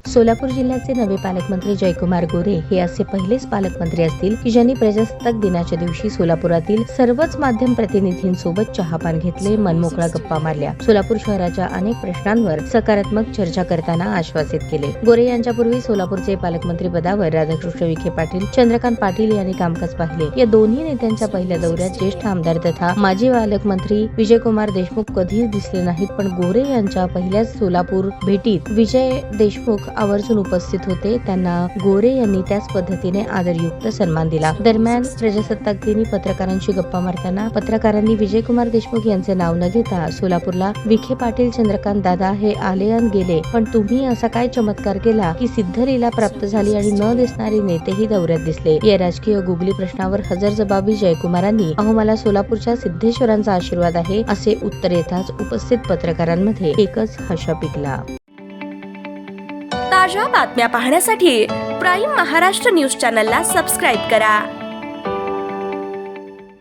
सोलापूर जिल्ह्याचे नवे पालकमंत्री जयकुमार गोरे हे असे पहिलेच पालकमंत्री असतील की ज्यांनी प्रजासत्ताक दिनाच्या दिवशी सोलापुरातील सर्वच माध्यम प्रतिनिधींसोबत चहापान घेतले, मनमोकळा गप्पा मारल्या. सोलापूर शहराच्या अनेक प्रश्नांवर सकारात्मक चर्चा करताना आश्वासित केले. गोरे यांच्यापूर्वी सोलापूरचे पालकमंत्री पदावर राधाकृष्ण विखे पाटील, चंद्रकांत पाटील यांनी कामकाज पाहिले. या दोन्ही नेत्यांच्या पहिल्या दौऱ्यात ज्येष्ठ आमदार तथा माजी पालकमंत्री विजयकुमार देशमुख कधीच दिसले नाहीत, पण गोरे यांच्या पहिल्याच सोलापूर भेटीत विजय देशमुख आवर्जून उपस्थित होते. त्यांना गोरे यांनी त्याच पद्धतीने आदरयुक्त सन्मान दिला. दरम्यान प्रजासत्ताक दिनी पत्रकारांशी गप्पा मारताना पत्रकारांनी विजयकुमार देशमुख यांचे नाव न घेता सोलापूरला विखे पाटील, चंद्रकांत दादा हे आले अन गेले, पण तुम्ही असा काय चमत्कार केला की सिद्धलीला प्राप्त झाली आणि न दिसणारे नेतेही दौऱ्यात दिसले. या राजकीय गुगली प्रश्नावर हजरजबाबी जयकुमारांनी अहो मला सोलापूरच्या सिद्धेश्वरांचा आशीर्वाद आहे असे उत्तर येताच उपस्थित पत्रकारांमध्ये एकच हशा पिकला. ताज्या बातम्या पाहण्यासाठी प्राईम महाराष्ट्र न्यूज चॅनलला सबस्क्राईब करा.